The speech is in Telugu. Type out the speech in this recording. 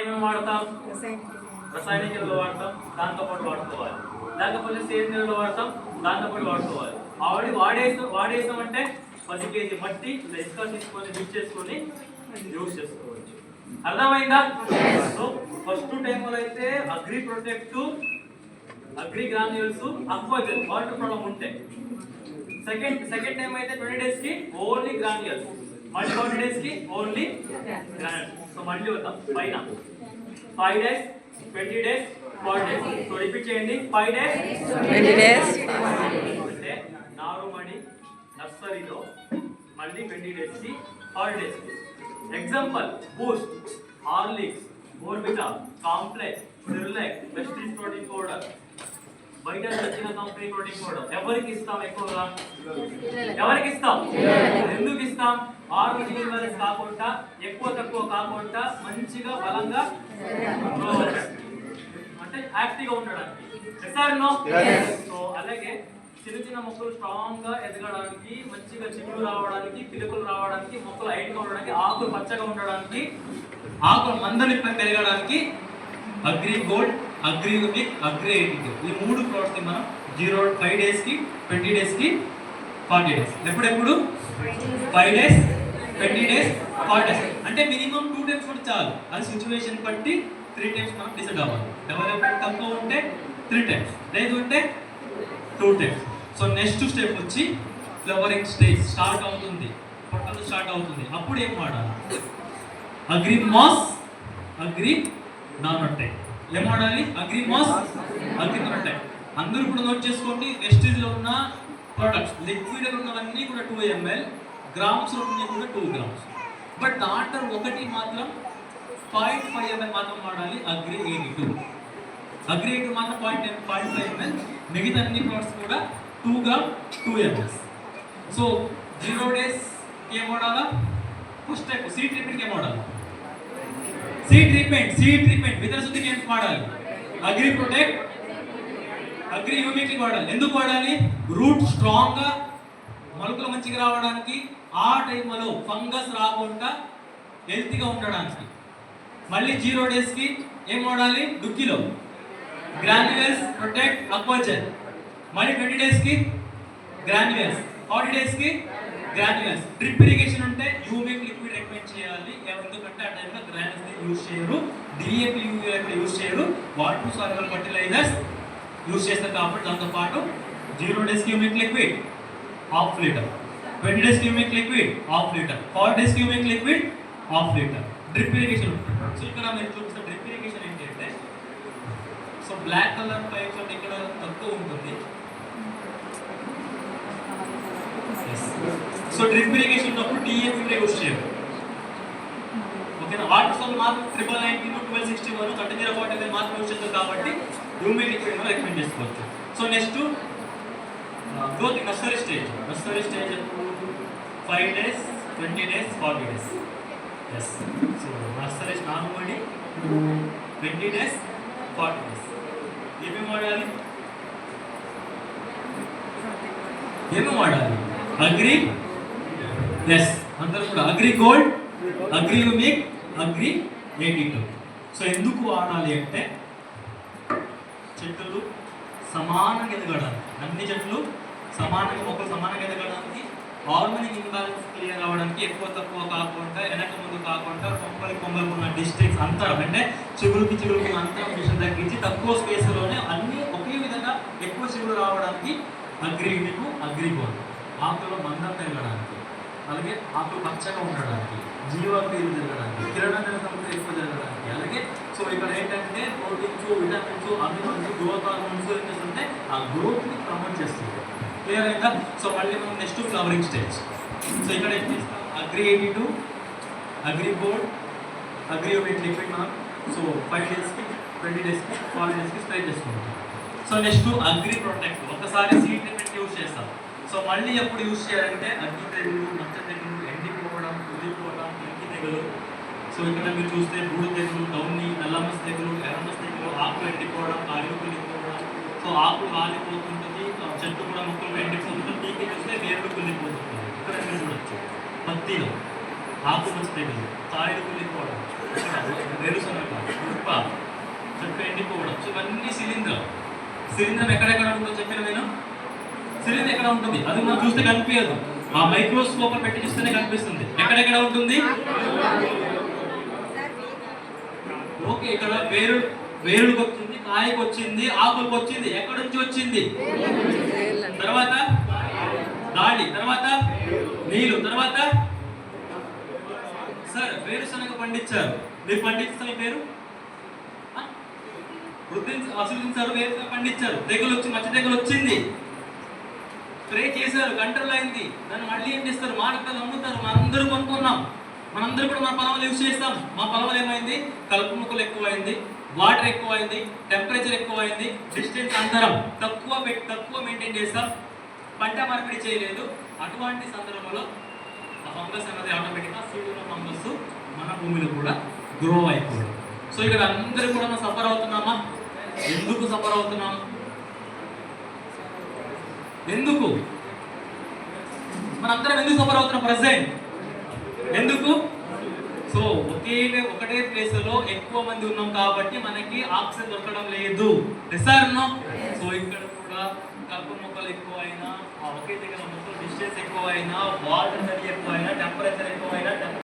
ఏమేమి వాడతాం? రసాయనిక ఎరువులు వాడతాం, దాంతో పాటు వాడుకోవాలి. లేకపోతే సేంద్రియ ఎరువులు వాడతాం, దాంతో పాటు వాడుకోవాలి. ఆల్రెడీ వాడేసామంటే 10 kg మట్టి ఇసుక తీసుకొని మిక్స్ చేసుకొని యూజ్ చేసుకోవచ్చు. అర్థమైందా? సో ఫస్ట్ టైంలో అయితే అగ్రి ప్రొటెక్ట్, అగ్రి గ్రాన్యూల్స్, అక్వాజల్ వాటర్ ప్రాబ్లం ఉంటే, సెకండ్ టైం అయితే 20 days కి ఓన్లీ గ్రాన్యూల్స్, మళ్ళీ 40 days కి ఓన్లీ గ్రాన్యూల్స్. సో మళ్ళీ వద్దాం పైన 5 days, 20 days, 40 days. So repeat చేయండి. 5 days, 20 days. అంటే నారుమడి నర్సరీలో మళ్ళీ 20 days కి 40 days కి. Example Boost, Horlicks, Bournvita, complex, Cerelac, వెస్ట్రీస్ ప్రోటీన్ పౌడర్, బయట వచ్చిన కంపెనీ ప్రోటీన్ పౌడర్ ఎవరికి ఇస్తాం? ఎక్కువగా ఎవరికి ఇస్తాం? ఎందుకు ఇస్తాం? ఆర్గానిక్ వైరస్ కాకుండా, ఎక్కువ తక్కువ కాకుండా, మంచిగా బలంగా అంటే యాక్టివ్గా ఉండడానికి. సో అలాగే చిన్న చిన్న మొక్కలు స్ట్రాంగ్ గా ఎదగడానికి, మంచిగా చిగురు రావడానికి, పిలుకలు రావడానికి, మొక్కలు హైట్గా ఉండడానికి, ఆకులు పచ్చగా ఉండడానికి, ఆకులు మందలి పెరగడానికి agri gold, agri unique, agri eighty ఈ 3 ప్రోడక్ట్స్ మనం 5 days కి, 20 days కి, 40 days. ఎప్పుడెప్పుడు 5 days, 20 days, 40 days. అంటే మినిమం 2 times కూడా చాలు. అది సిచ్యువేషన్ బట్టి 3 times మనం డిసైడ్ అవ్వాలి. డెవలప్మెంట్ తక్కువ ఉంటే 3 times, లేదు అంటే 2 times. సో నెక్స్ట్ స్టెప్ వచ్చి ఫ్లవరింగ్ స్టేజ్ స్టార్ట్ అవుతుంది, పొట్టలు స్టార్ట్ అవుతుంది. అప్పుడు ఏం వాడాలి? Agri mass, agri nanotech. ఏం వాడాలి? Agri mass, agri nanotech. అందరూ కూడా నోట్ చేసుకోండి. వెస్టేజ్లో ఉన్న ప్రొడక్ట్స్, లిక్విడ్లో ఉన్నవన్నీ కూడా 2 ml, గ్రామ్స్లో ఉన్నవి కూడా 2 grams. బట్ దాంట్లో ఒకటి మాత్రం 0.5 ml మాత్రం వాడాలి. అగ్రి 82, అగ్రి 82 మాత్రం 0.5 ml. మిగతా అన్ని ప్రొడక్ట్స్ కూడా 2 grams, 2 ml. సో 0 days ఏం వాడాలా? ఫస్ట్ స్టెప్ సీడ్ ట్రీట్మెంట్ ఏం వాడాలి? సీడ్ ట్రీట్మెంట్ విత్తన శుద్ధికి ఏం వాడాలి? అగ్రి ప్రొటెక్ట్, అగ్రి యూనిక్ వాడాలి. ఎందుకు వాడాలి? రూట్ స్ట్రాంగ్ గా, మొలకలు మంచిగా రావడానికి, ఆ టైంలో ఫంగస్ రాకుండా హెల్తీగా ఉండడానికి. మళ్ళీ 0 days కి ఏం వాడాలి? దుక్కిలో గ్రాన్యువల్స్, ప్రొటెక్ట్, అక్వాజల్. మళ్ళీ 20 days కి గ్రాన్యువల్స్, 40 days కి గ్రాన్యువల్స్. డ్రిప్ ఇరిగేషన్ ఉంటే యూవిక్ లిక్విడ్ రికమెండ్ చేయాలి. ఎందుకంటే ఆ టైంలో గ్రాన్యువల్స్ యూజ్ చేయరు, డిఏపి యూజ్ చేయరు, వాటర్ సాల్యుబుల్ ఫర్టిలైజర్స్ యూజ్ చేస్తారు. కాబట్టి దాంతో పాటు 0 days కి యూవిక్ లిక్విడ్ 1/2 liter, 20 days కి యూవిక్ లిక్విడ్ 1/2 liter, 40 days కి యూవిక్ లిక్విడ్ 1/2 liter. డ్రిప్ ఇరిగేషన్ ఉంటుంది. సో ఇక్కడ మీరు చూపిస్తే డ్రిప్ ఇరిగేషన్ ఏంటి అంటే, సో బ్లాక్ కలర్ పైప్స్ అంటే ఇక్కడ తక్కువ ఉంటుంది. సో డ్రిప్ ఇరిగేషన్ ఉన్నప్పుడు డిఏపి యూజ్ చేయరు. ఓకేనా? వాటర్ సోల్ మాత్రం 999, 1261, 3045 మాత్రం యూజ్ చేస్తారు. కాబట్టి హ్యూమిడ్ లిక్విడ్ రికమెండ్ చేసుకోవచ్చు. So next growth nursery stage 5 days, 20 days, 40 days. Yes. So nursery normal 20 days, 40 days. ఏమేమి వాడాలి? అగ్రి, ఎస్ అందరూ కూడా agri gold, agri unique, agri 82. So ఎందుకు వాడాలి అంటే, చెట్లు సమానంగా ఎదగడానికి, అన్ని చెట్లు సమానంగా, మొక్కలు సమానంగా ఎదగడానికి, హార్మోనిక్ ఇంబాలెన్స్ క్లియర్ అవ్వడానికి, ఎక్కువ తక్కువ కాకుండా, వెనక ముందు కాకుండా, కొమ్మలకు ఉన్న డిస్టెన్స్ అంతరం అంటే చిగురుకి అంతరం విషయం తగ్గించి తక్కువ స్పేస్లోనే అన్ని ఒకే విధంగా ఎక్కువ చిగురు రావడానికి అగ్రి యూనిక్, అగ్రి గోల్డ్. ఆకులో మందం పెరగడానికి, అలాగే ఆకులు పచ్చగా ఉండడానికి, జీవక్రియలు జరగడానికి, కిరణజన సంపద ఎక్కువ జరగడానికి. అలాగే సో ఇక్కడ ఏంటంటే ప్రోటీన్స్, విటమిన్స్, అమినోస్, గ్రోత్ హార్మోన్స్ ఏంటంటే ఆ గ్రోత్ని ప్రమోట్ చేస్తుంది. క్లియర్ అయిందా? సో మళ్ళీ మనం నెక్స్ట్ ఫ్లవరింగ్ స్టేజ్. సో ఇక్కడ ఏం చేస్తాం? Agri 82, agri gold, agri unique liquid మనం సో 5 days కి, 20 days కి, 40 days కి స్ప్రే చేసుకుంటాం. So next agri protect. ఒకసారి సీడ్ ట్రీట్మెంట్ యూజ్ చేస్తాం. సో మళ్ళీ ఎప్పుడు యూజ్ చేయాలంటే అగ్గి తెగులు, మచ్చ తెగులు, ఎండిపోవడం, కుదిపోవడం, ఇంటి తెగులు. సో ఇక్కడ మీరు చూస్తే బూడు తెగులు, డౌన్ని, నల్లమస్ తెగులు, ఎర్రమస్ తెగులు, ఆకులు ఎండిపోవడం, కాయలు కుళ్ళిపోవడం. సో ఆకులు కాలిపోతుంటుంది, చెట్టు కూడా మొక్కలు ఎండిపోతుంది. పీకి చూస్తే వేర్లు కుళ్ళిపోతుంది. ఇక్కడ మీరు చూడొచ్చు పత్తిలో ఆకు మచ్చ తెగులు, కాయలు కుళ్ళిపోవడం, వేరుశనగ శిలీంధ్రం ఎక్కడెక్కడ ఉంటుందో చెప్పిన నేను. శిలీంధ్రం ఎక్కడ ఉంటుంది అది మనం చూస్తే కనిపించదు, ఆ మైక్రోస్కోప్ పెట్టి చూస్తేనే కనిపిస్తుంది. ఎక్కడెక్కడ ఉంటుంది? ఓకే, ఇక్కడ వేరులకు వచ్చింది, కాయకు వచ్చింది, ఆకులకు వచ్చింది. ఎక్కడి నుంచి వచ్చింది? తర్వాత గాలి, తర్వాత నీళ్ళు, తర్వాత సార్ వేరుశనగ పండించారు, మీరు పండించిన పేరు అసలు వేరుశనగ పండించారు, తెగులు వచ్చి మచ్చ తెగులు వచ్చింది, స్ప్రే చేశారు, కంట్రోల్ అయింది. దాన్ని మళ్ళీ ఏం చేస్తారు? మార్కెట్లో అమ్ముతారు, మనందరూ కొనుక్కున్నాం, మనందరూ కూడా మన పొలంలో యూజ్ చేస్తాం. మా పొలంలో ఏమైంది? కలుపు మొక్కలు ఎక్కువైంది, వాటర్ ఎక్కువైంది, టెంపరేచర్ ఎక్కువైంది, డిస్టెన్స్ అంతరం తక్కువ మెయింటైన్ చేస్తాం, పంట మార్పిడి చేయలేదు. అటువంటి సందర్భంలో ఆ ఫంగస్ అనేది ఆటోమేటిక్గా సీడోలో ఫంగస్ మన భూమిలో కూడా గ్రో అయిపోయింది. సో ఇక్కడ అందరూ కూడా మనం సఫర్ అవుతున్నామా? ఎందుకు సఫర్ అవుతున్నాం? ఎందుకు మనందరం ఎందుకు సఫర్ అవుతున్నాం ప్రెసెంట్? ఎందుకు? సో ఒకటే ప్లేస్ లో ఎక్కువ మంది ఉన్నాం కాబట్టి మనకి ఆక్సిజన్ దొరకడం లేదు. సో ఇక్కడ కూడా కలుపు మొక్కలు ఎక్కువైనా, ఒకే దగ్గర మొక్కలు డిస్టెన్స్ ఎక్కువైనా, వాటర్ ఎక్కువైనా, టెంపరేచర్ ఎక్కువైనా